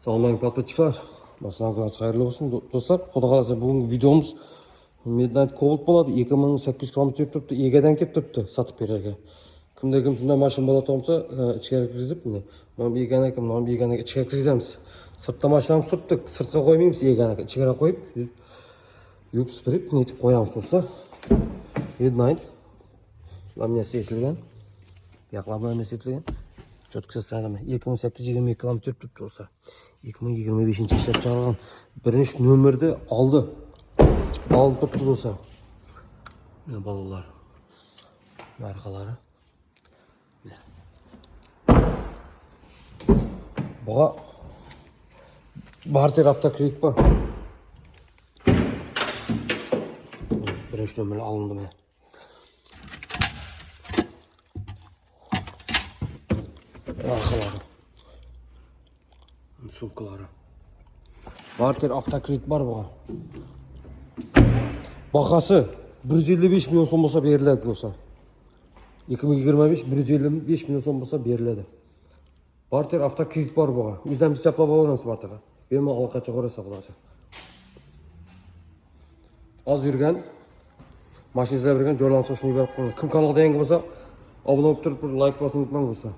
Assalomu подписчиклар. Barchalaringiz xayrli bo'lsin do'stlar. Xudo xolasa bugungi videomiz Midnight Cobalt bo'ladi. 2800 km turibdi, egadan kelib turibdi sotib berarga. Kimda kim shunday mashina bo'ladigan bo'lsa, ichkari kirgizib, mana bu eganaga ichkari kirgizamiz. Sirtda mashinamiz turibdi, sirtga qo'ymaymiz eganaga, ichkari qo'yib, yuvib supurib, netib qo'yamiz do'stlar. Midnight laminatsiya etilgan. Yoqlab laminatsiya etilgan. Cho'tkisi sanama 2822 km turibdi do'stlar. 2025 ishlab chiqarilgan birinchi nomerda oldi turibdi do'stlar. Ne balalar markalari. Buga barter avtokredit bor. Birinchi nomer alındı mı? Markaları. Sumkaları. Barter avtokredit var buga. Bakası 155 milyon so'm bo'lsa beriladi do'stlar. 2025 155 milyon so'm bo'lsa beriladi. Barter avtokredit bor buga. O'zim hisoblab olamiz barterga. Bemalol aloqacha ko'rasiz xulosa. Az yurgan mashinada bergan joylarni shuni berib qo'ying. Kim kanalga yangi bo'lsa, obuna bo'lib turib, like bosishni unutmang do'stlar.